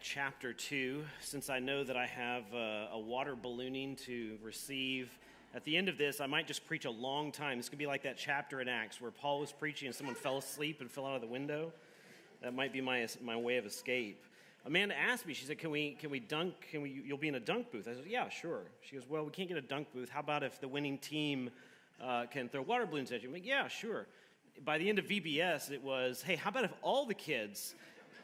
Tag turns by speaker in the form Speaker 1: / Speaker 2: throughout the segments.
Speaker 1: chapter 2, since I know that I have a water ballooning to receive. At the end of this, I might just preach a long time. It's going to be like that chapter in Acts where Paul was preaching and someone fell asleep and fell out of the window. That might be my way of escape. Amanda asked me, she said, you'll be in a dunk booth. I said, yeah, sure. She goes, well, we can't get a dunk booth. How about if the winning team can throw water balloons at you? I'm like, yeah, sure. By the end of VBS, it was, hey, how about if all the kids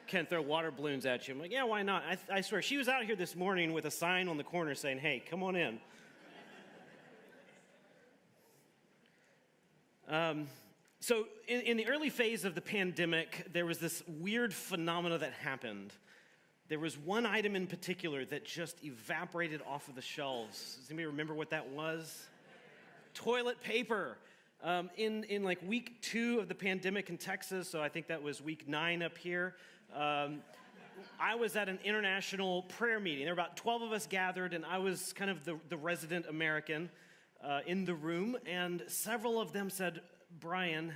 Speaker 1: can throw water balloons at you? I'm like, yeah, why not? I swear, she was out here this morning with a sign on the corner saying, hey, come on in. So in the early phase of the pandemic, there was this weird phenomena that happened. There was one item in particular that just evaporated off of the shelves. Does anybody remember what that was? Toilet paper. In like week 2 of the pandemic in Texas, so I think that was week 9 up here, I was at an international prayer meeting. There were about 12 of us gathered, and I was kind of the resident American in the room, and several of them said, Brian,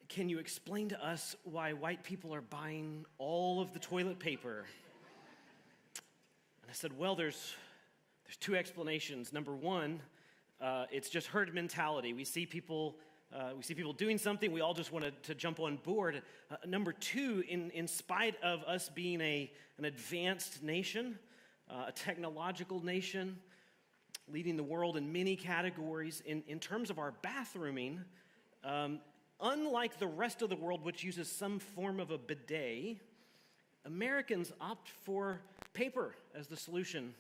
Speaker 1: can you explain to us why white people are buying all of the toilet paper? And I said, well, there's 2 explanations. Number 1, it's just herd mentality. We see people doing something, we all just want to jump on board. Number 2, in spite of us being an advanced nation, a technological nation, leading the world in many categories, in terms of our bathrooming, unlike the rest of the world, which uses some form of a bidet, Americans opt for paper as the solution.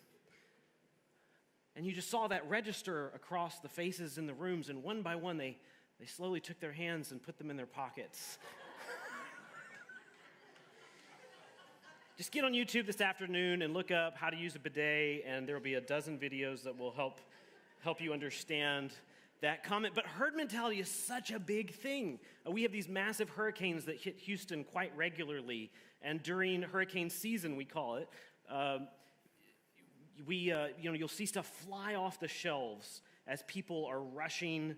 Speaker 1: And you just saw that register across the faces in the rooms, and one by one, they slowly took their hands and put them in their pockets. Just get on YouTube this afternoon and look up how to use a bidet, and there will be a dozen videos that will help you understand that comment. But herd mentality is such a big thing. We have these massive hurricanes that hit Houston quite regularly, and during hurricane season, we call it, you'll see stuff fly off the shelves as people are rushing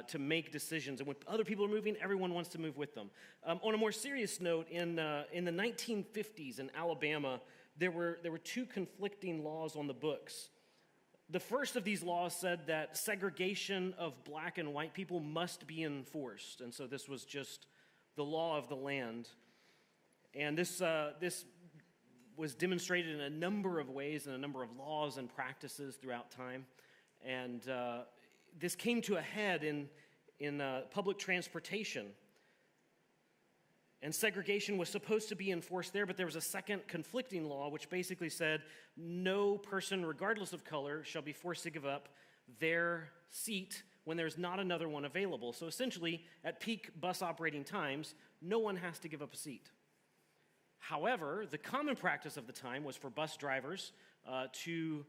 Speaker 1: to make decisions. And when other people are moving, everyone wants to move with them. On a more serious note, in the 1950s in Alabama, there were 2 conflicting laws on the books. The first of these laws said that segregation of black and white people must be enforced. And so this was just the law of the land. And this was demonstrated in a number of ways, in a number of laws and practices throughout time. And this came to a head in public transportation. And segregation was supposed to be enforced there, but there was a second conflicting law which basically said no person, regardless of color, shall be forced to give up their seat when there's not another one available. So essentially, at peak bus operating times, no one has to give up a seat. However, the common practice of the time was for bus drivers to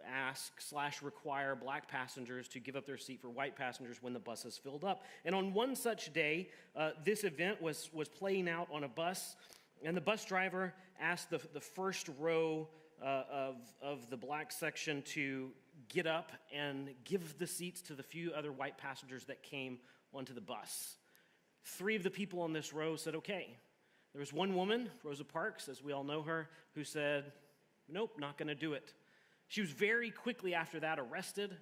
Speaker 1: ask/require black passengers to give up their seat for white passengers when the buses filled up. And on one such day, this event was playing out on a bus, and the bus driver asked the first row of the black section to get up and give the seats to the few other white passengers that came onto the bus. 3 of the people on this row said, okay. There was one woman, Rosa Parks, as we all know her, who said, nope, not going to do it. She was very quickly after that arrested,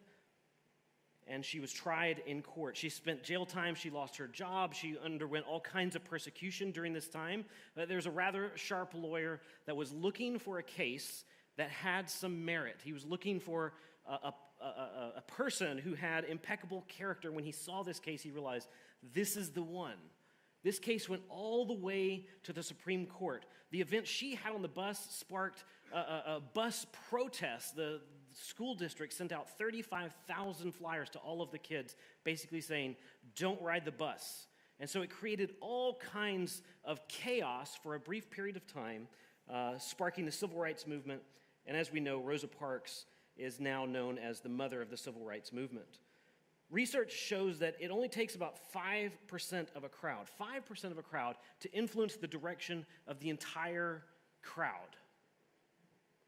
Speaker 1: and she was tried in court. She spent jail time. She lost her job. She underwent all kinds of persecution during this time. There's a rather sharp lawyer that was looking for a case that had some merit. He was looking for a person who had impeccable character. When he saw this case, he realized this is the one. This case went all the way to the Supreme Court. The event she had on the bus sparked a bus protest. The school district sent out 35,000 flyers to all of the kids, basically saying, don't ride the bus. And so it created all kinds of chaos for a brief period of time, sparking the civil rights movement. And as we know, Rosa Parks is now known as the mother of the civil rights movement. Research shows that it only takes about 5% of a crowd, to influence the direction of the entire crowd.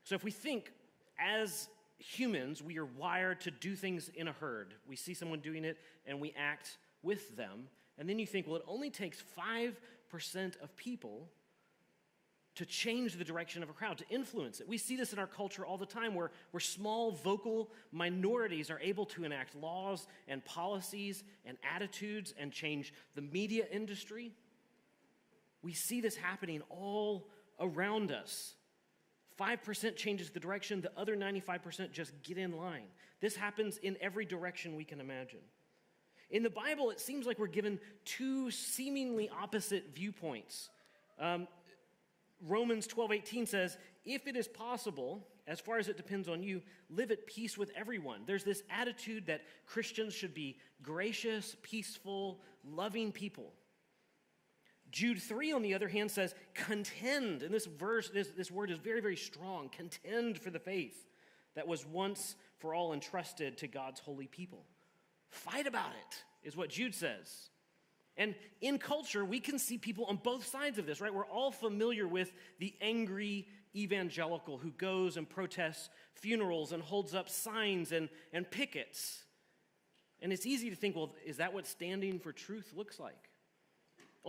Speaker 1: So if we think as humans, we are wired to do things in a herd. We see someone doing it and we act with them. And then you think, well, it only takes 5% of people to change the direction of a crowd, to influence it. We see this in our culture all the time where small vocal minorities are able to enact laws and policies and attitudes and change the media industry. We see this happening all around us. 5% changes the direction, the other 95% just get in line. This happens in every direction we can imagine. In the Bible, it seems like we're given two seemingly opposite viewpoints. Romans 12:18 says, if it is possible, as far as it depends on you, live at peace with everyone. There's this attitude that Christians should be gracious, peaceful, loving people. Jude 3, on the other hand, says, contend. And this verse, this word is very, very strong. Contend for the faith that was once for all entrusted to God's holy people. Fight about it, is what Jude says. And in culture, we can see people on both sides of this, right? We're all familiar with the angry evangelical who goes and protests funerals and holds up signs and pickets. And it's easy to think, well, is that what standing for truth looks like?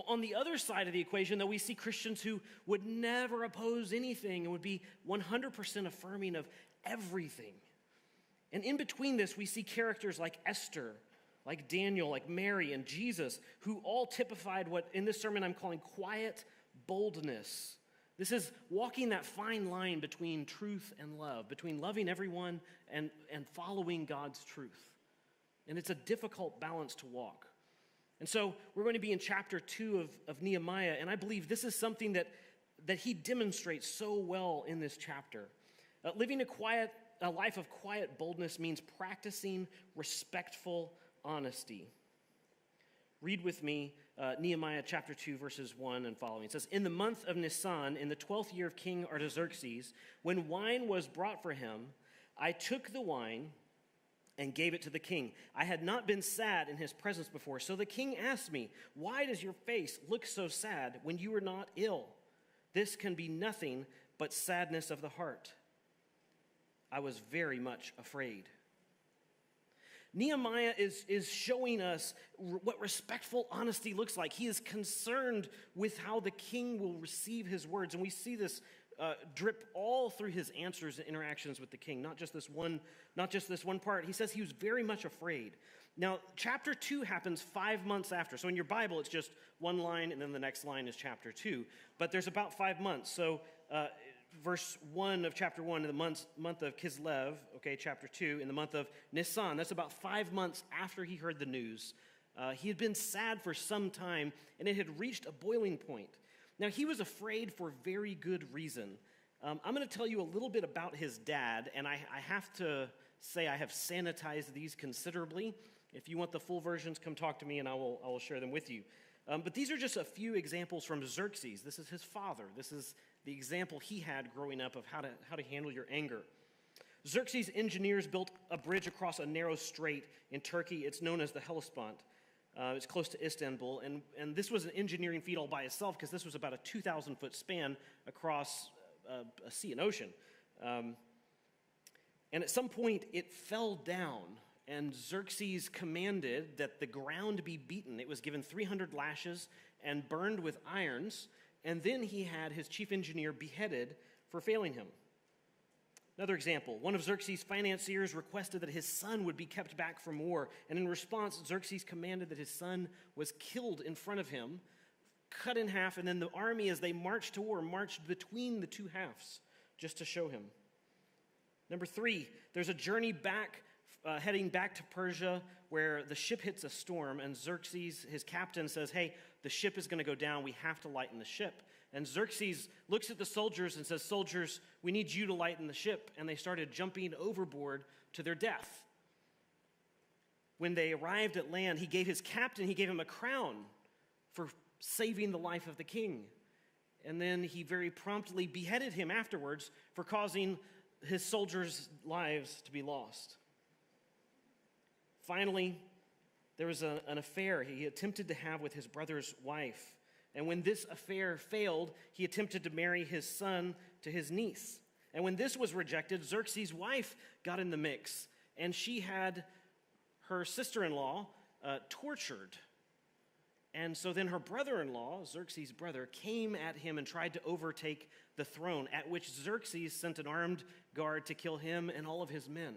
Speaker 1: On the other side of the equation, though, we see Christians who would never oppose anything and would be 100% affirming of everything. And in between this, we see characters like Esther, like Daniel, like Mary, and Jesus, who all typified what in this sermon I'm calling quiet boldness. This is walking that fine line between truth and love, between loving everyone and following God's truth. And it's a difficult balance to walk. And so we're going to be in chapter 2 of Nehemiah, and I believe this is something that he demonstrates so well in this chapter. Living a life of quiet boldness means practicing respectful honesty. Read with me Nehemiah chapter 2, verses 1 and following. It says, in the month of Nisan, in the 12th year of King Artaxerxes, when wine was brought for him, I took the wine and gave it to the king. I had not been sad in his presence before. So the king asked me, why does your face look so sad when you are not ill? This can be nothing but sadness of the heart. I was very much afraid. Nehemiah is showing us what respectful honesty looks like. He is concerned with how the king will receive his words. And we see this drip all through his answers and interactions with the king, not just this one part. He says he was very much afraid. Now, chapter 2 happens 5 months after. So in your Bible, it's just one line, and then the next line is chapter 2. But there's about 5 months. So verse 1 of chapter 1, in the month of Kislev, okay, chapter 2, in the month of Nisan, that's about 5 months after he heard the news. He had been sad for some time, and it had reached a boiling point. Now, he was afraid for very good reason. I'm going to tell you a little bit about his dad, and I have to say I have sanitized these considerably. If you want the full versions, come talk to me, and I will share them with you. But these are just a few examples from Xerxes. This is his father. This is the example he had growing up of how to handle your anger. Xerxes' engineers built a bridge across a narrow strait in Turkey. It's known as the Hellespont. It's close to Istanbul, and this was an engineering feat all by itself because this was about a 2,000-foot span across a sea and ocean. And at some point, it fell down, and Xerxes commanded that the ground be beaten. It was given 300 lashes and burned with irons, and then he had his chief engineer beheaded for failing him. Another example, one of Xerxes' financiers requested that his son would be kept back from war, and in response, Xerxes commanded that his son was killed in front of him, cut in half, and then the army, as they marched to war, marched between the two halves, just to show him. Number 3, there's a journey back, heading back to Persia, where the ship hits a storm, and Xerxes, his captain, says, hey, the ship is going to go down, we have to lighten the ship. And Xerxes looks at the soldiers and says, soldiers, we need you to lighten the ship. And they started jumping overboard to their death. When they arrived at land, he gave his captain, he gave him a crown for saving the life of the king. And then he very promptly beheaded him afterwards for causing his soldiers' lives to be lost. Finally, there was an affair he attempted to have with his brother's wife. And when this affair failed, he attempted to marry his son to his niece. And when this was rejected, Xerxes' wife got in the mix, and she had her sister-in-law tortured. And so then her brother-in-law, Xerxes' brother, came at him and tried to overtake the throne, at which Xerxes sent an armed guard to kill him and all of his men.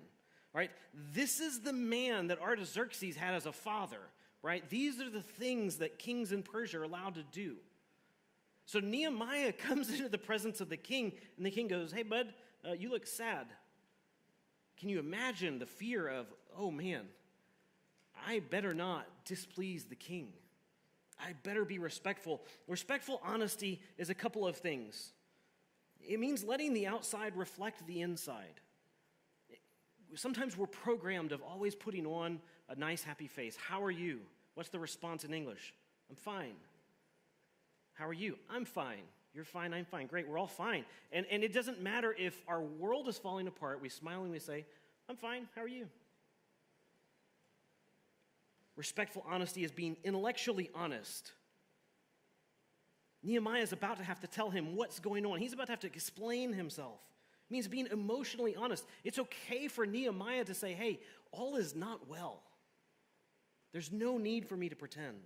Speaker 1: Right? This is the man that Artaxerxes had as a father. Right? These are the things that kings in Persia are allowed to do. So Nehemiah comes into the presence of the king, and the king goes, "Hey, bud, you look sad." Can you imagine the fear of, oh man, I better not displease the king. I better be respectful. Respectful honesty is a couple of things. It means letting the outside reflect the inside. Sometimes we're programmed of always putting on a nice, happy face. How are you? What's the response in English? I'm fine. How are you? I'm fine. You're fine, I'm fine. Great, we're all fine. And it doesn't matter if our world is falling apart. We smile and we say, I'm fine. How are you? Respectful honesty is being intellectually honest. Nehemiah is about to have to tell him what's going on. He's about to have to explain himself. It means being emotionally honest. It's okay for Nehemiah to say, hey, all is not well. There's no need for me to pretend.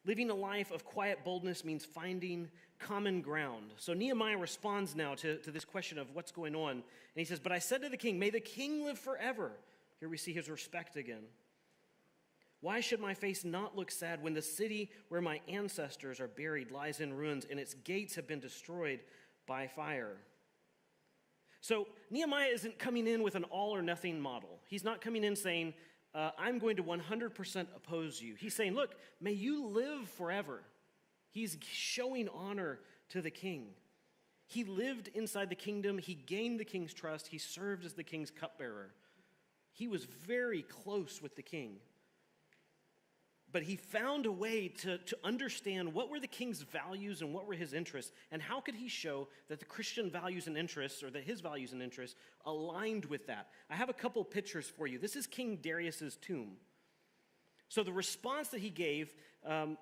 Speaker 1: Living a life of quiet boldness means finding common ground. So Nehemiah responds now to this question of what's going on. And he says, but I said to the king, may the king live forever. Here we see his respect again. Why should my face not look sad when the city where my ancestors are buried lies in ruins and its gates have been destroyed by fire? So Nehemiah isn't coming in with an all or nothing model. He's not coming in saying, I'm going to 100% oppose you. He's saying, look, may you live forever. He's showing honor to the king. He lived inside the kingdom. He gained the king's trust. He served as the king's cupbearer. He was very close with the king. But he found a way to understand what were the king's values and what were his interests, and how could he show that the Christian values and interests, or that his values and interests, aligned with that. I have a couple pictures for you. This is King Darius's tomb. So the response that he gave, the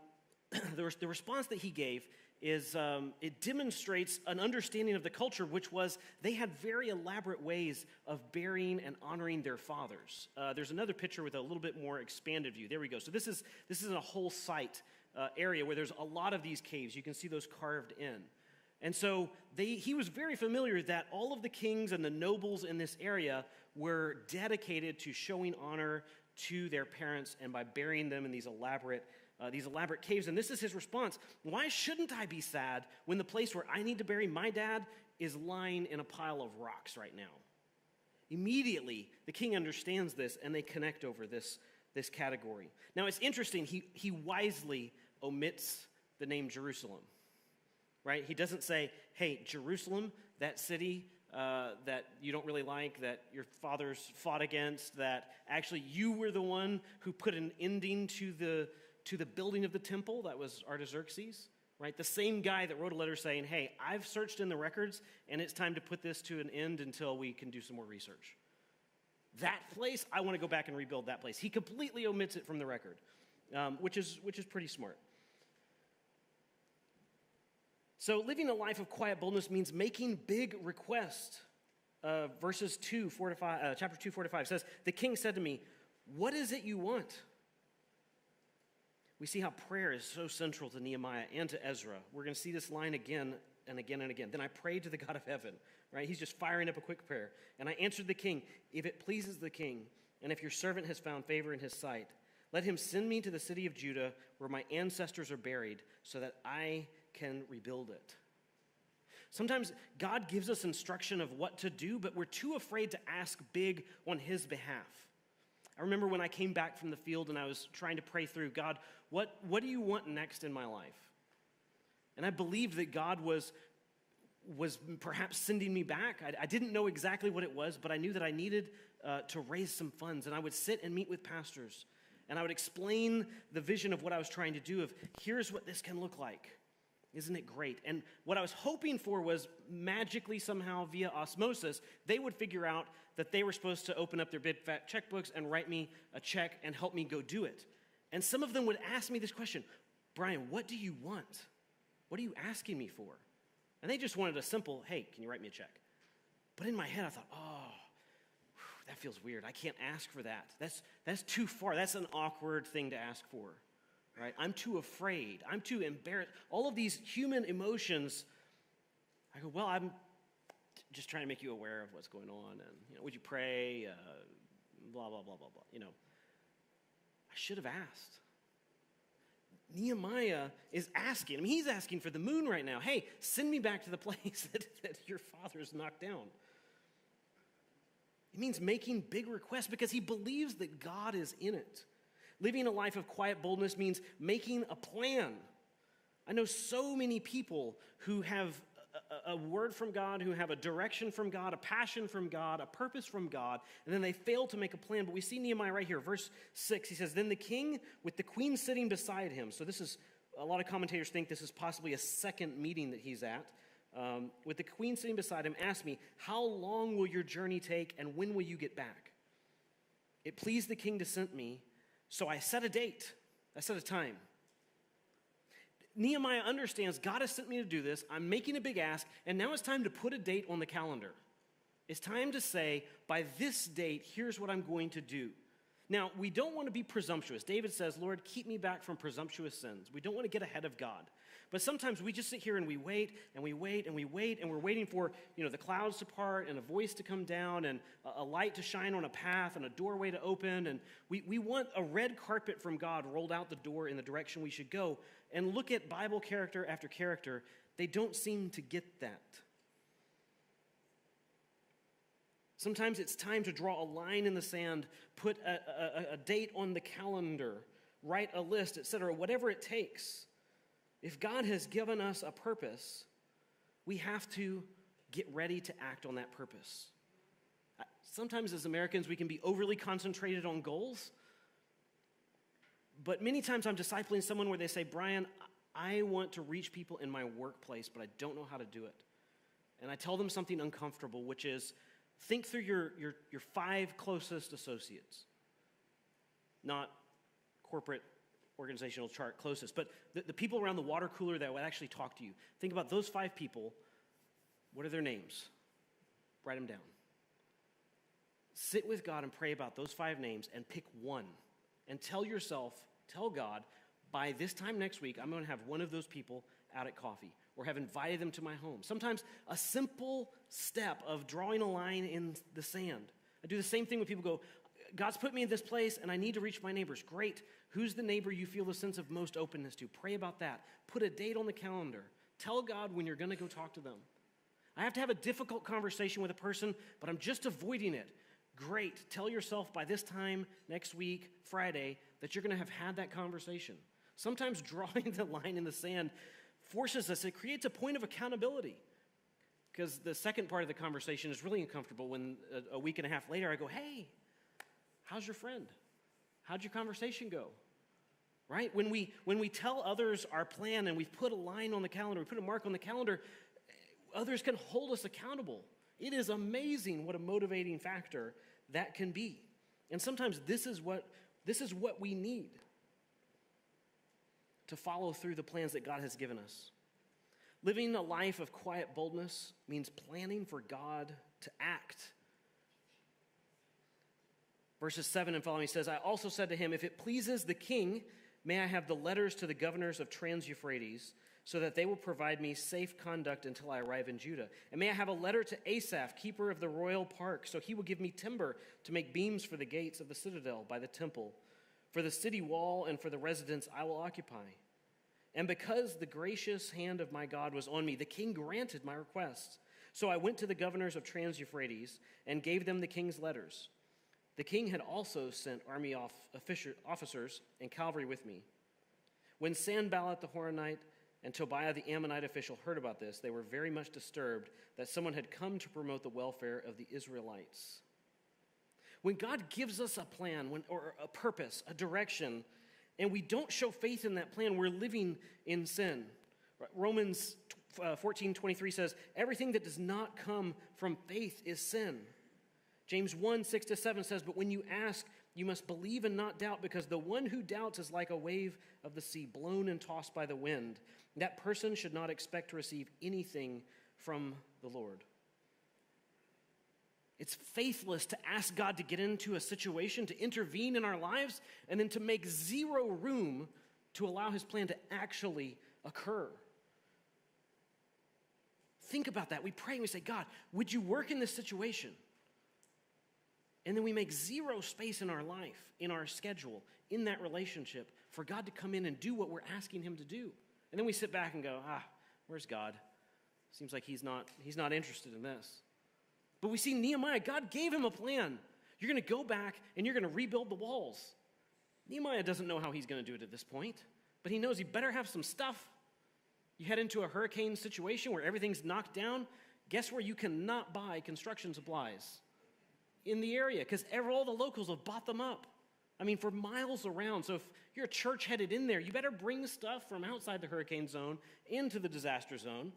Speaker 1: response that he gave is it demonstrates an understanding of the culture, which was they had very elaborate ways of burying and honoring their fathers. There's another picture with a little bit more expanded view. There we go. So this is a whole site area where there's a lot of these caves. You can see those carved in. And so he was very familiar that all of the kings and the nobles in this area were dedicated to showing honor to their parents and by burying them in these elaborate caves. And this is his response. Why shouldn't I be sad when the place where I need to bury my dad is lying in a pile of rocks right now? Immediately, the king understands this, and they connect over this category. Now, it's interesting. He wisely omits the name Jerusalem, right? He doesn't say, hey, Jerusalem, that city that you don't really like, that your fathers fought against, that actually you were the one who put an ending to the building of the temple. That was Artaxerxes, right? The same guy that wrote a letter saying, hey, I've searched in the records, and it's time to put this to an end until we can do some more research. That place, I want to go back and rebuild that place. He completely omits it from the record, which is pretty smart. So living a life of quiet boldness means making big requests. Verses 2, 4 to 5, chapter 2, 4 to 5 says, the king said to me, what is it you want? We see how prayer is so central to Nehemiah and to Ezra. We're going to see this line again and again and again. Then I prayed to the God of heaven, right? He's just firing up a quick prayer. And I answered the king, if it pleases the king, and if your servant has found favor in his sight, let him send me to the city of Judah where my ancestors are buried so that I can rebuild it. Sometimes God gives us instruction of what to do, but we're too afraid to ask big on his behalf. I remember when I came back from the field and I was trying to pray through, God, what do you want next in my life? And I believed that God was perhaps sending me back. I didn't know exactly what it was, but I knew that I needed to raise some funds. And I would sit and meet with pastors, and I would explain the vision of what I was trying to do, of here's what this can look like. Isn't it great? And what I was hoping for was magically somehow via osmosis, they would figure out that they were supposed to open up their big fat checkbooks and write me a check and help me go do it. And some of them would ask me this question, Brian, what do you want? What are you asking me for? And they just wanted a simple, hey, can you write me a check? But in my head, I thought, that feels weird. I can't ask for that. That's too far. That's an awkward thing to ask for, right? I'm too afraid. I'm too embarrassed. All of these human emotions, I go, well, I'm just trying to make you aware of what's going on. And, would you pray? Blah, blah, blah, blah, blah. I should have asked. Nehemiah is asking. He's asking for the moon right now. Hey, send me back to the place that your father's knocked down. It means making big requests because he believes that God is in it. Living a life of quiet boldness means making a plan. I know so many people who have a word from God, who have a direction from God, a passion from God, a purpose from God, and then they fail to make a plan. But we see Nehemiah right here, verse 6. He says, then the king with the queen sitting beside him. So this is, a lot of commentators think this is possibly a second meeting that he's at. With the queen sitting beside him, asked me, how long will your journey take and when will you get back? It pleased the king to send me, so I set a date. I set a time. Nehemiah understands God has sent me to do this. I'm making a big ask, and now it's time to put a date on the calendar. It's time to say, by this date, here's what I'm going to do. Now, we don't want to be presumptuous. David says, Lord, keep me back from presumptuous sins. We don't want to get ahead of God. But sometimes we just sit here and we wait, and we wait, and we wait, and we're waiting for, the clouds to part, and a voice to come down, and a light to shine on a path, and a doorway to open, and we want a red carpet from God rolled out the door in the direction we should go. And look at Bible character after character. They don't seem to get that. Sometimes it's time to draw a line in the sand, put a date on the calendar, write a list, etc., whatever it takes. If God has given us a purpose, we have to get ready to act on that purpose. Sometimes as Americans, we can be overly concentrated on goals. But many times I'm discipling someone where they say, Brian, I want to reach people in my workplace, but I don't know how to do it. And I tell them something uncomfortable, which is, think through your 5 closest associates. Not corporate organizational chart closest, but the people around the water cooler that would actually talk to you. Think about those 5 people. What are their names? Write them down. Sit with God and pray about those 5 names and pick one. And tell God, by this time next week, I'm going to have one of those people out at coffee or have invited them to my home. Sometimes a simple step of drawing a line in the sand. I do the same thing when people go, God's put me in this place and I need to reach my neighbors. Great. Who's the neighbor you feel the sense of most openness to? Pray about that. Put a date on the calendar. Tell God when you're going to go talk to them. I have to have a difficult conversation with a person, but I'm just avoiding it. Great. Tell yourself by this time next week, Friday, that you're going to have had that conversation. Sometimes drawing the line in the sand forces us, it creates a point of accountability. Because the second part of the conversation is really uncomfortable when a week and a half later I go, hey, how's your friend? How'd your conversation go? Right? When we tell others our plan and we've put a line on the calendar, we put a mark on the calendar, others can hold us accountable. It is amazing what a motivating factor that can be. And sometimes this is what we need to follow through the plans that God has given us. Living a life of quiet boldness means planning for God to act. Verses 7 and following says, I also said to him, if it pleases the king, may I have the letters to the governors of Trans-Euphrates, so that they will provide me safe conduct until I arrive in Judah. And may I have a letter to Asaph, keeper of the royal park, so he will give me timber to make beams for the gates of the citadel by the temple. For the city wall and for the residence I will occupy. And because the gracious hand of my God was on me, the king granted my request. So I went to the governors of Trans-Euphrates and gave them the king's letters. The king had also sent army officers and cavalry with me. When Sanballat the Horonite and Tobiah the Ammonite official heard about this, they were very much disturbed that someone had come to promote the welfare of the Israelites. When God gives us a plan or a purpose, a direction, and we don't show faith in that plan, we're living in sin. Romans 14:23 says, everything that does not come from faith is sin. James 1:6-7 says, but when you ask, you must believe and not doubt, because the one who doubts is like a wave of the sea, blown and tossed by the wind. That person should not expect to receive anything from the Lord. It's faithless to ask God to get into a situation, to intervene in our lives, and then to make zero room to allow his plan to actually occur. Think about that. We pray and we say, God, would you work in this situation? And then we make zero space in our life, in our schedule, in that relationship for God to come in and do what we're asking him to do. And then we sit back and go, where's God? Seems like he's not interested in this. But we see Nehemiah, God gave him a plan. You're going to go back and you're going to rebuild the walls. Nehemiah doesn't know how he's going to do it at this point, but he knows he better have some stuff. You head into a hurricane situation where everything's knocked down. Guess where you cannot buy construction supplies? In the area, because all the locals have bought them up. I mean, for miles around. So if you're a church headed in there, you better bring stuff from outside the hurricane zone into the disaster zone,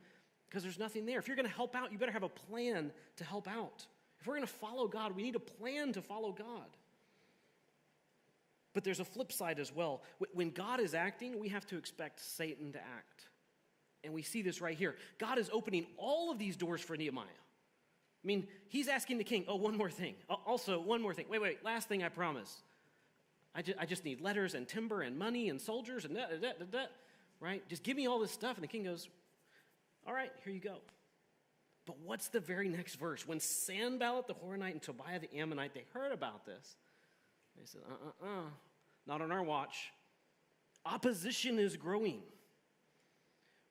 Speaker 1: because there's nothing there. If you're going to help out, you better have a plan to help out. If we're going to follow God, we need a plan to follow God. But there's a flip side as well. When God is acting, we have to expect Satan to act. And we see this right here. God is opening all of these doors for Nehemiah. I mean, he's asking the king, one more thing. Also, one more thing. Wait, last thing I promise. I just need letters and timber and money and soldiers and that, right? Just give me all this stuff. And the king goes, all right, here you go. But what's the very next verse? When Sanballat the Horonite and Tobiah the Ammonite, they heard about this. They said, not on our watch. Opposition is growing.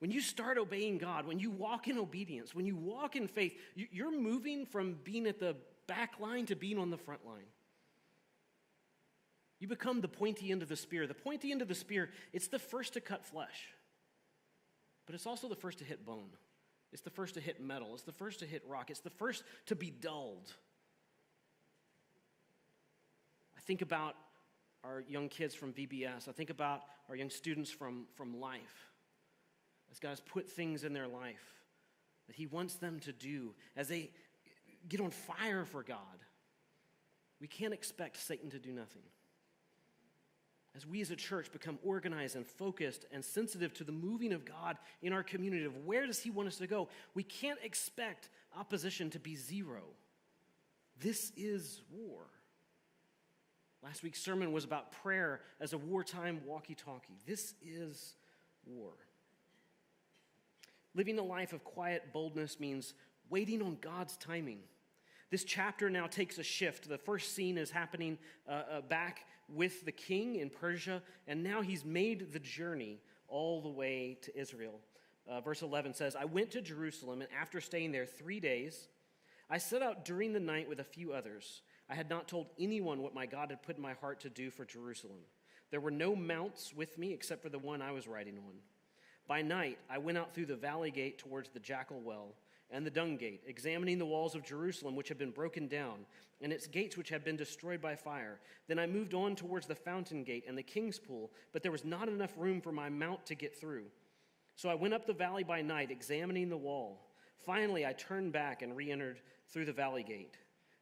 Speaker 1: When you start obeying God, when you walk in obedience, when you walk in faith, you're moving from being at the back line to being on the front line. You become the pointy end of the spear. The pointy end of the spear, it's the first to cut flesh. But it's also the first to hit bone. It's the first to hit metal. It's the first to hit rock. It's the first to be dulled. I think about our young kids from VBS. I think about our young students from Life. As God has put things in their life that he wants them to do, as they get on fire for God, we can't expect Satan to do nothing. As we as a church become organized and focused and sensitive to the moving of God in our community, of where does he want us to go, we can't expect opposition to be zero. This is war. Last week's sermon was about prayer as a wartime walkie-talkie. This is war. Living a life of quiet boldness means waiting on God's timing. This chapter now takes a shift. The first scene is happening back with the king in Persia, and now he's made the journey all the way to Israel. Verse 11 says, I went to Jerusalem, and after staying there 3 days, I set out during the night with a few others. I had not told anyone what my God had put in my heart to do for Jerusalem. There were no mounts with me except for the one I was riding on. By night, I went out through the valley gate towards the Jackal Well and the Dung Gate, examining the walls of Jerusalem which had been broken down, and its gates which had been destroyed by fire. Then I moved on towards the Fountain Gate and the King's Pool, but there was not enough room for my mount to get through. So I went up the valley by night, examining the wall. Finally, I turned back and re-entered through the valley gate.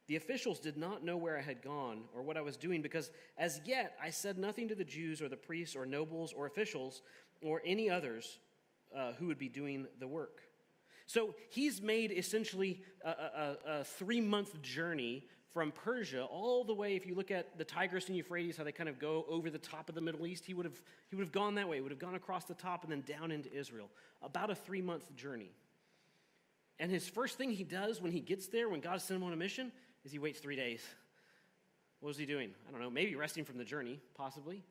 Speaker 1: The officials did not know where I had gone or what I was doing, because as yet I said nothing to the Jews or the priests or nobles or officials or any others who would be doing the work. So he's made essentially a 3-month journey from Persia all the way. If you look at the Tigris and Euphrates, how they kind of go over the top of the Middle East, he would have gone that way. He would have gone across the top and then down into Israel. About a 3-month journey. And his first thing he does when he gets there, when God sent him on a mission, is he waits 3 days. What was he doing? I don't know. Maybe resting from the journey, possibly.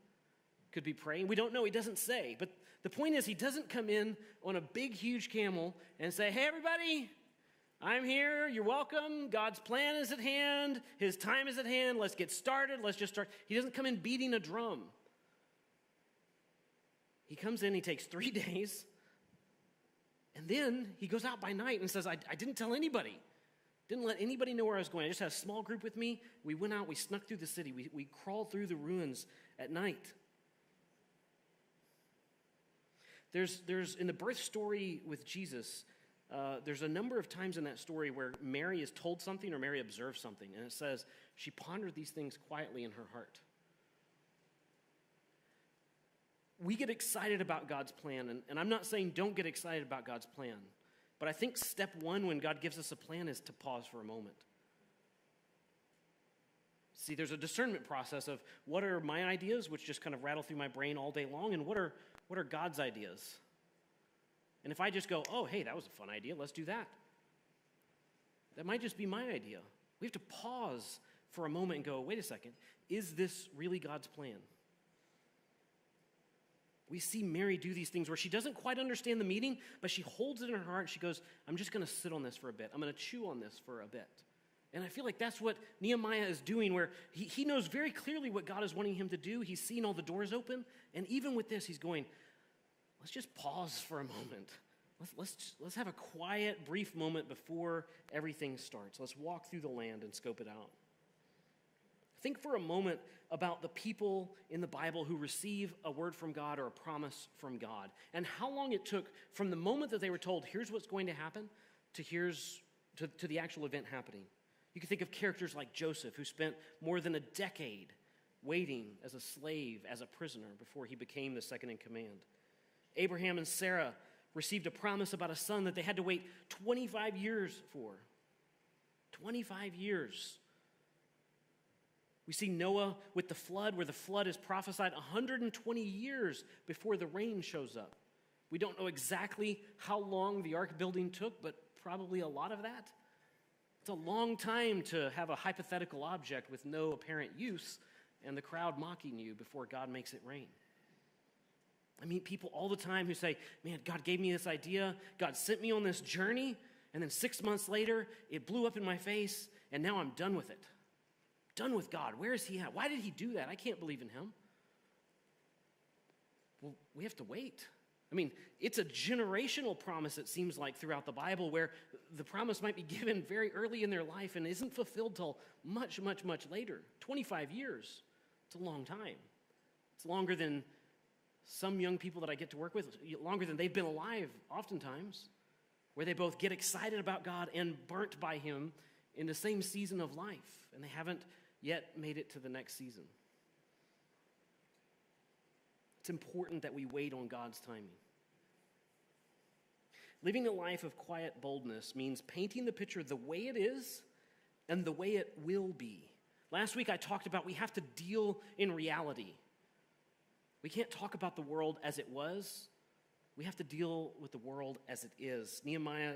Speaker 1: Could be praying. We don't know. He doesn't say. But the point is, he doesn't come in on a big, huge camel and say, hey, everybody, I'm here. You're welcome. God's plan is at hand. His time is at hand. Let's get started. Let's just start. He doesn't come in beating a drum. He comes in, he takes 3 days, and then he goes out by night and says, I didn't tell anybody. Didn't let anybody know where I was going. I just had a small group with me. We went out. We snuck through the city. We crawled through the ruins at night. There's in the birth story with Jesus, there's a number of times in that story where Mary is told something or Mary observes something, and it says she pondered these things quietly in her heart. We get excited about God's plan, and I'm not saying don't get excited about God's plan, but I think step one when God gives us a plan is to pause for a moment. See, there's a discernment process of what are my ideas, which just kind of rattle through my brain all day long, and what are God's ideas? And if I just go, oh, hey, that was a fun idea, let's do that. That might just be my idea. We have to pause for a moment and go, wait a second, is this really God's plan? We see Mary do these things where she doesn't quite understand the meaning, but she holds it in her heart and she goes, I'm just going to sit on this for a bit. I'm going to chew on this for a bit. And I feel like that's what Nehemiah is doing, where he knows very clearly what God is wanting him to do. He's seen all the doors open. And even with this, he's going, let's just pause for a moment. Let's have a quiet, brief moment before everything starts. Let's walk through the land and scope it out. Think for a moment about the people in the Bible who receive a word from God or a promise from God, and how long it took from the moment that they were told, here's what's going to happen, to the actual event happening. You can think of characters like Joseph, who spent more than a decade waiting as a slave, as a prisoner, before he became the second in command. Abraham and Sarah received a promise about a son that they had to wait 25 years for. 25 years. We see Noah with the flood, where the flood is prophesied 120 years before the rain shows up. We don't know exactly how long the ark building took, but probably a lot of that. It's a long time to have a hypothetical object with no apparent use and the crowd mocking you before God makes it rain. I meet people all the time who say, man, God gave me this idea, God sent me on this journey, and then 6 months later, it blew up in my face, and now I'm done with it. Done with God. Where is he at? Why did he do that? I can't believe in him. Well, we have to wait. I mean, it's a generational promise, it seems like, throughout the Bible, where the promise might be given very early in their life and isn't fulfilled till much, much, much later. 25 years. It's a long time. It's longer than some young people that I get to work with, longer than they've been alive oftentimes, where they both get excited about God and burnt by him in the same season of life, and they haven't yet made it to the next season. It's important that we wait on God's timing. Living a life of quiet boldness means painting the picture the way it is and the way it will be. Last week I talked about we have to deal in reality. We can't talk about the world as it was. We have to deal with the world as it is. Nehemiah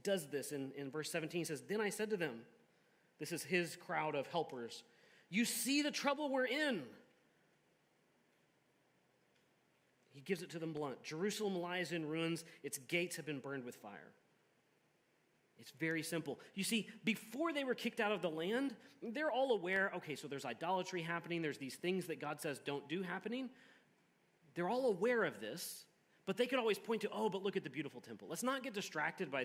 Speaker 1: does this in verse 17. He says, then I said to them, this is his crowd of helpers, you see the trouble we're in. He gives it to them blunt. Jerusalem lies in ruins. Its gates have been burned with fire. It's very simple. You see, before they were kicked out of the land, they're all aware, okay, so there's idolatry happening. There's these things that God says don't do happening. They're all aware of this, but they could always point to, oh, but look at the beautiful temple. Let's not get distracted by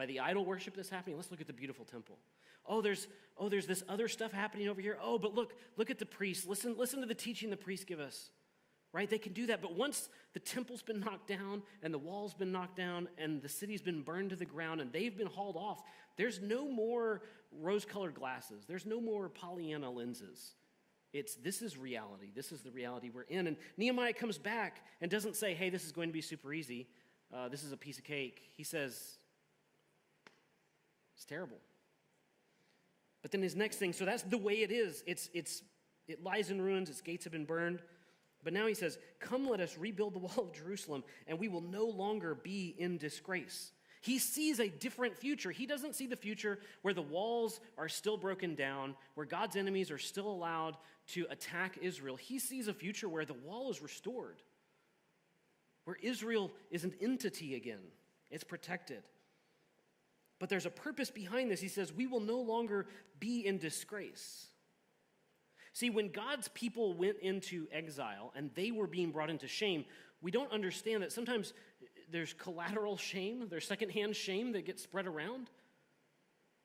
Speaker 1: the idol worship that's happening. Let's look at the beautiful temple. Oh, there's this other stuff happening over here. Oh, but look at the priests. Listen to the teaching the priests give us. Right? They can do that, but once the temple's been knocked down and the wall's been knocked down and the city's been burned to the ground and they've been hauled off, there's no more rose-colored glasses. There's no more Pollyanna lenses. This is reality. This is the reality we're in. And Nehemiah comes back and doesn't say, hey, this is going to be super easy. This is a piece of cake. He says, it's terrible. But then his next thing, so that's the way it is. It lies in ruins. Its gates have been burned. But now he says, come, let us rebuild the wall of Jerusalem, and we will no longer be in disgrace. He sees a different future. He doesn't see the future where the walls are still broken down, where God's enemies are still allowed to attack Israel. He sees a future where the wall is restored, where Israel is an entity again. It's protected. But there's a purpose behind this. He says, we will no longer be in disgrace. See, when God's people went into exile and they were being brought into shame, we don't understand that sometimes there's collateral shame, there's secondhand shame that gets spread around.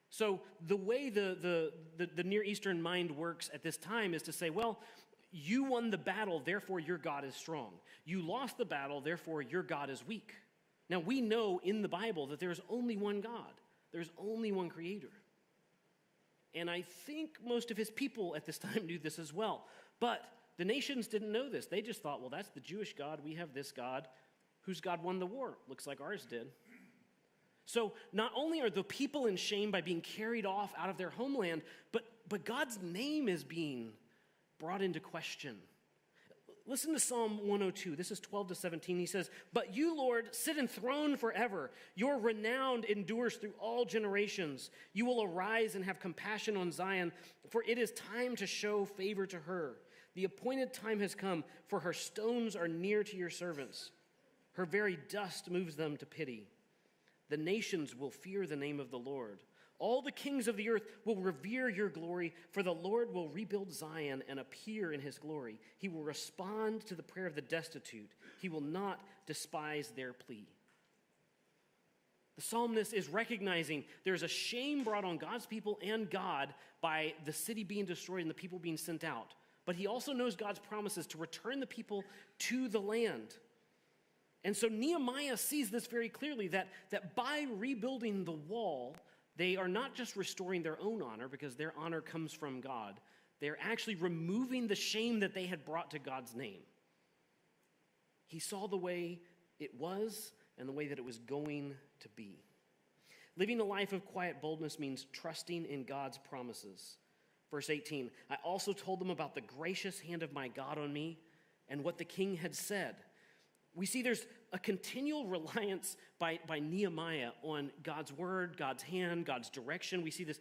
Speaker 1: So the way the Near Eastern mind works at this time is to say, well, you won the battle, therefore your God is strong. You lost the battle, therefore your God is weak. Now we know in the Bible that there is only one God. There's only one creator. And I think most of his people at this time knew this as well. But the nations didn't know this. They just thought, well, that's the Jewish God. We have this God. Whose God won the war? Looks like ours did. So not only are the people in shame by being carried off out of their homeland, but God's name is being brought into question. Listen to Psalm 102. This is 12 to 17. He says, "But you, Lord, sit enthroned forever. Your renown endures through all generations. You will arise and have compassion on Zion, for it is time to show favor to her. The appointed time has come, for her stones are near to your servants. Her very dust moves them to pity. The nations will fear the name of the Lord. All the kings of the earth will revere your glory, for the Lord will rebuild Zion and appear in his glory. He will respond to the prayer of the destitute. He will not despise their plea." The psalmist is recognizing there's a shame brought on God's people and God by the city being destroyed and the people being sent out. But he also knows God's promises to return the people to the land. And so Nehemiah sees this very clearly, that by rebuilding the wall, they are not just restoring their own honor, because their honor comes from God. They're actually removing the shame that they had brought to God's name. He saw the way it was and the way that it was going to be. Living a life of quiet boldness means trusting in God's promises. Verse 18, "I also told them about the gracious hand of my God on me and what the king had said." We see there's a continual reliance by Nehemiah on God's word, God's hand, God's direction. We see this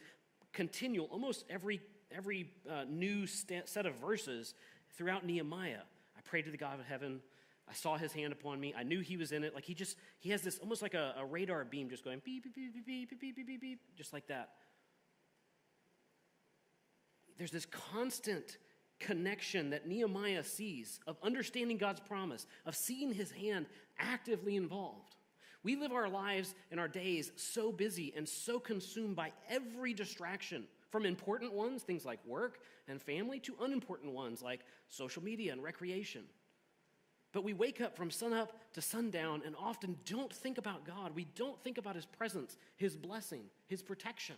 Speaker 1: continual, almost every new set of verses throughout Nehemiah. I prayed to the God of heaven. I saw his hand upon me. I knew he was in it. Like he has this almost like a radar beam just going beep, beep, beep, beep, beep, beep, beep, beep, beep, just like that. There's this constant connection that Nehemiah sees of understanding God's promise, of seeing his hand actively involved. We live our lives and our days so busy and so consumed by every distraction, from important ones, things like work and family, to unimportant ones like social media and recreation. But we wake up from sunup to sundown and often don't think about God. We don't think about his presence, his blessing, his protection.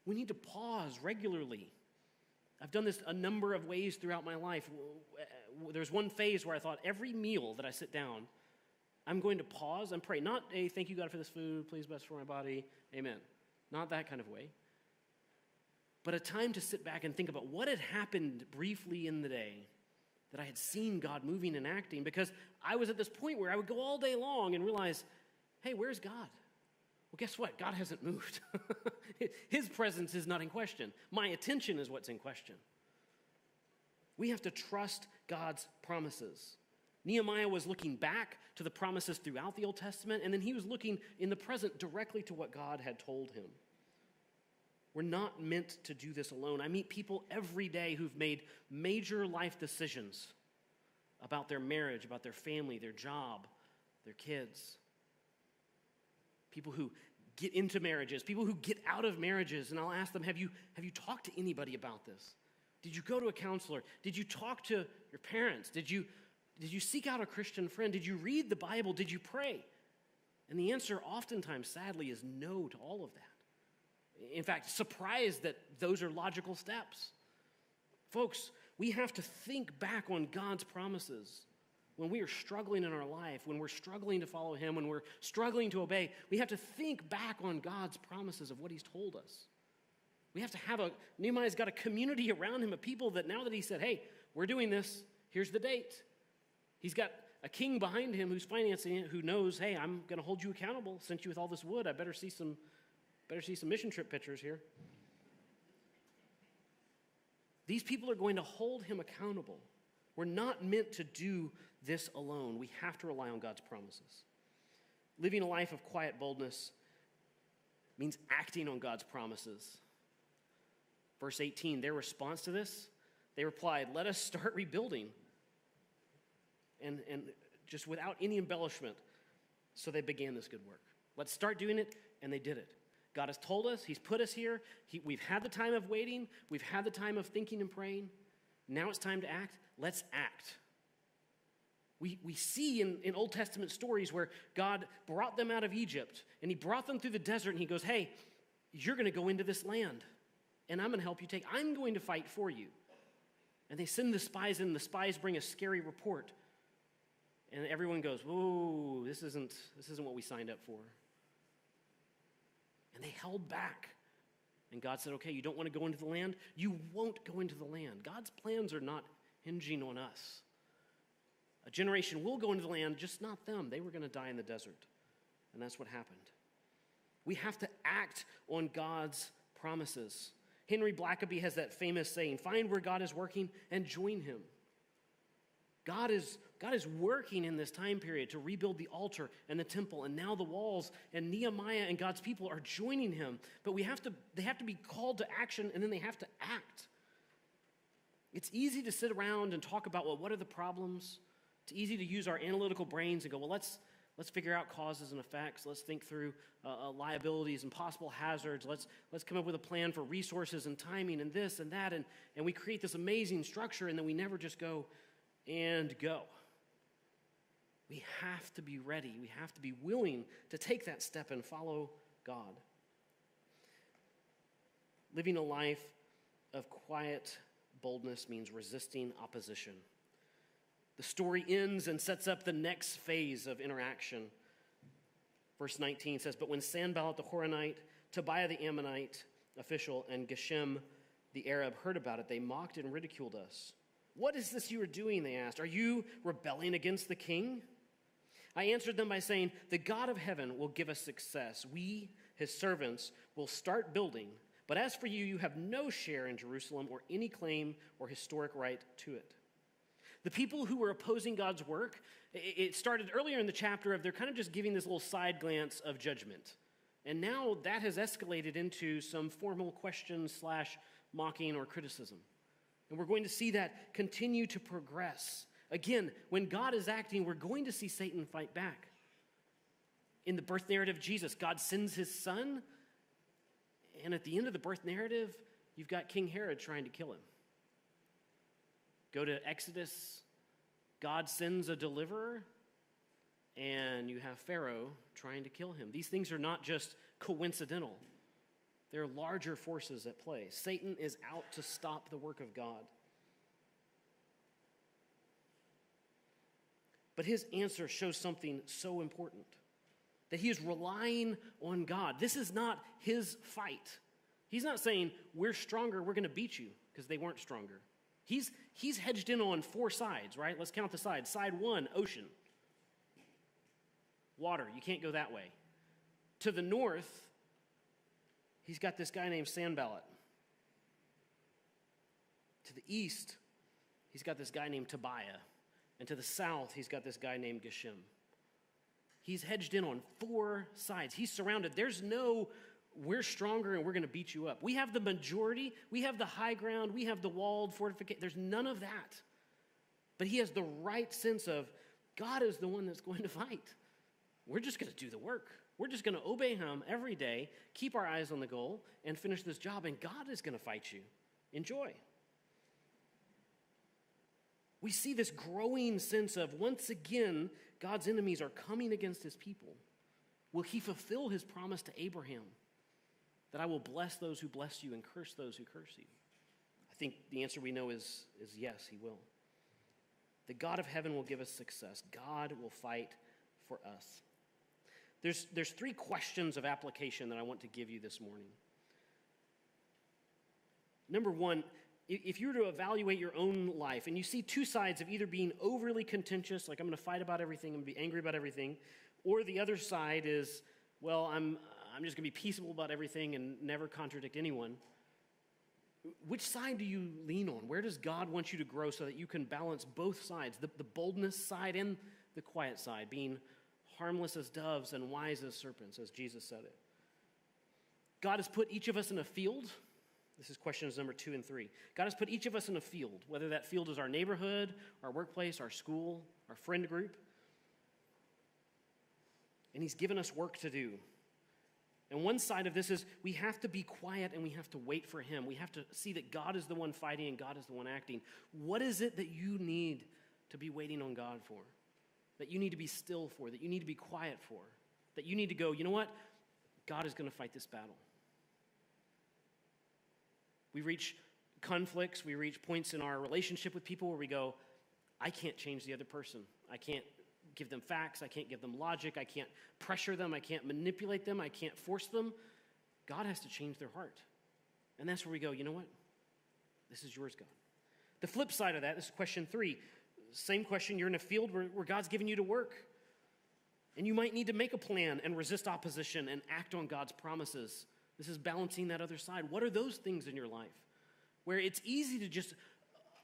Speaker 1: We need to pause regularly. I've done this a number of ways throughout my life. There's one phase where I thought every meal that I sit down, I'm going to pause and pray. Not a thank you, God, for this food, please bless for my body, amen. Not that kind of way. But a time to sit back and think about what had happened briefly in the day that I had seen God moving and acting, because I was at this point where I would go all day long and realize, hey, where's God? Well, guess what? God hasn't moved. His presence is not in question. My attention is what's in question. We have to trust God's promises. Nehemiah was looking back to the promises throughout the Old Testament, and then he was looking in the present directly to what God had told him. We're not meant to do this alone. I meet people every day who've made major life decisions about their marriage, about their family, their job, their kids. People who get into marriages, people who get out of marriages, and I'll ask them, have you talked to anybody about this? Did you go to a counselor? Did you talk to your parents? Did you seek out a Christian friend? Did you read the Bible? Did you pray? And the answer oftentimes, sadly, is no to all of that. In fact, surprised that those are logical steps. Folks, we have to think back on God's promises. When we are struggling in our life, when we're struggling to follow him, when we're struggling to obey, we have to think back on God's promises of what he's told us. We have to Nehemiah's got a community around him of people that now that he said, hey, we're doing this, here's the date. He's got a king behind him who's financing it, who knows, hey, I'm going to hold you accountable. Sent you with all this wood. I better see some mission trip pictures here. These people are going to hold him accountable. We're not meant to do this alone. We have to rely on God's promises. Living a life of quiet boldness means acting on God's promises. Verse 18, their response to this, they replied, let us start rebuilding. And just without any embellishment. So they began this good work. Let's start doing it, and they did it. God has told us, he's put us here. We've had the time of waiting. We've had the time of thinking and praying. Now it's time to act. Let's act. We see in Old Testament stories where God brought them out of Egypt, and he brought them through the desert, and he goes, hey, you're going to go into this land, and I'm going to help you I'm going to fight for you. And they send the spies in, and the spies bring a scary report. And everyone goes, whoa, this isn't what we signed up for. And they held back. And God said, okay, you don't want to go into the land? You won't go into the land. God's plans are not hinging on us. A generation will go into the land, just not them. They were going to die in the desert. And that's what happened. We have to act on God's promises. Henry Blackaby has that famous saying, find where God is working and join him. God is working in this time period to rebuild the altar and the temple and now the walls, and Nehemiah and God's people are joining him. But they have to be called to action, and then they have to act. It's easy to sit around and talk about, well, what are the problems? It's easy to use our analytical brains and go, well, let's figure out causes and effects. Let's think through liabilities and possible hazards. Let's come up with a plan for resources and timing and this and that. And we create this amazing structure, and then we never just go and go. We have to be ready. We have to be willing to take that step and follow God. Living a life of quiet boldness means resisting opposition. The story ends and sets up the next phase of interaction. Verse 19 says, but when Sanballat the Horonite, Tobiah the Ammonite official, and Geshem the Arab heard about it, they mocked and ridiculed us. What is this you are doing, they asked. Are you rebelling against the king? I answered them by saying, the God of heaven will give us success. We, his servants, will start building. But as for you, you have no share in Jerusalem or any claim or historic right to it. The people who were opposing God's work, it started earlier in the chapter of they're kind of just giving this little side glance of judgment. And now that has escalated into some formal questions / mocking or criticism. And we're going to see that continue to progress. Again, when God is acting, we're going to see Satan fight back. In the birth narrative of Jesus, God sends his son, and at the end of the birth narrative, you've got King Herod trying to kill him. Go to Exodus, God sends a deliverer, and you have Pharaoh trying to kill him. These things are not just coincidental. There are larger forces at play. Satan is out to stop the work of God. But his answer shows something so important, that he is relying on God. This is not his fight. He's not saying, we're stronger, we're going to beat you, because they weren't stronger. He's hedged in on 4 sides, right? Let's count the sides. Side 1, ocean. Water, you can't go that way. To the north, he's got this guy named Sanballat. To the east, he's got this guy named Tobiah. And to the south, he's got this guy named Geshem. He's hedged in on 4 sides. He's surrounded. There's no, we're stronger and we're going to beat you up. We have the majority. We have the high ground. We have the walled fortification. There's none of that. But he has the right sense of God is the one that's going to fight. We're just going to do the work. We're just going to obey him every day, keep our eyes on the goal, and finish this job, and God is going to fight you. Enjoy. We see this growing sense of, once again, God's enemies are coming against his people. Will he fulfill his promise to Abraham that I will bless those who bless you and curse those who curse you? I think the answer we know is yes, he will. The God of heaven will give us success. God will fight for us. There's 3 questions of application that I want to give you this morning. Number 1, if you were to evaluate your own life and you see 2 sides of either being overly contentious, like I'm going to fight about everything, I'm going to be angry about everything, or the other side is, well, I'm just going to be peaceable about everything and never contradict anyone. Which side do you lean on? Where does God want you to grow so that you can balance both sides, the boldness side and the quiet side, being harmless as doves and wise as serpents, as Jesus said it? God has put each of us in a field. This is questions number 2 and 3. God has put each of us in a field, whether that field is our neighborhood, our workplace, our school, our friend group. And he's given us work to do. And one side of this is we have to be quiet and we have to wait for him. We have to see that God is the one fighting and God is the one acting. What is it that you need to be waiting on God for? That you need to be still for? That you need to be quiet for? That you need to go, you know what? God is going to fight this battle. We reach conflicts, we reach points in our relationship with people where we go, I can't change the other person. I can't give them facts. I can't give them logic. I can't pressure them. I can't manipulate them. I can't force them. God has to change their heart. And that's where we go, you know what? This is yours, God. The flip side of that, this is question 3. Same question, you're in a field where God's given you to work. And you might need to make a plan and resist opposition and act on God's promises. This is balancing that other side. What are those things in your life where it's easy to just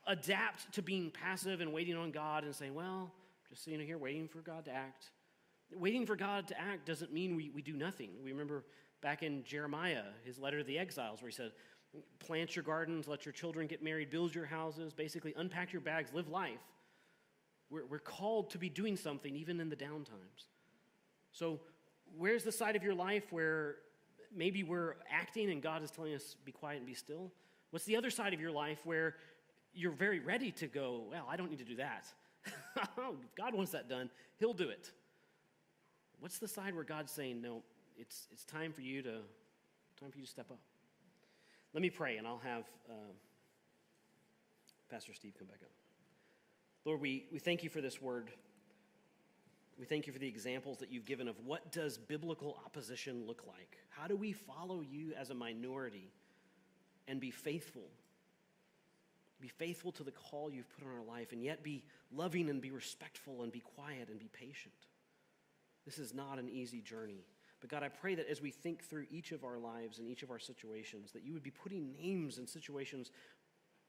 Speaker 1: adapt to being passive and waiting on God and saying, well, just sitting here waiting for God to act. Waiting for God to act doesn't mean we do nothing. We remember back in Jeremiah, his letter to the exiles, where he said, plant your gardens, let your children get married, build your houses, basically unpack your bags, live life. We're called to be doing something even in the down times. So where's the side of your life where maybe we're acting and God is telling us be quiet and be still? What's the other side of your life where you're very ready to go, well, I don't need to do that. If God wants that done, he'll do it. What's the side where God's saying, no, it's time for you to step up? Let me pray, and I'll have Pastor Steve come back up. Lord, we thank you for this word. We thank you for the examples that you've given of what does biblical opposition look like? How do we follow you as a minority and be faithful? Be faithful to the call you've put on our life, and yet be loving and be respectful and be quiet and be patient. This is not an easy journey. But God, I pray that as we think through each of our lives and each of our situations, that you would be putting names and situations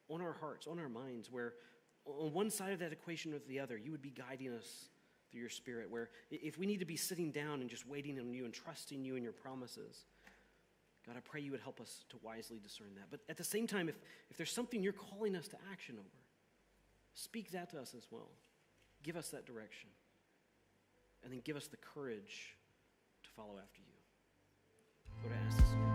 Speaker 1: on our hearts, on our minds, where on one side of that equation or the other, you would be guiding us through your Spirit, where if we need to be sitting down and just waiting on you and trusting you and your promises, God, I pray you would help us to wisely discern that. But at the same time, if there's something you're calling us to action over, speak that to us as well. Give us that direction. And then give us the courage to follow after you. Lord, I ask this.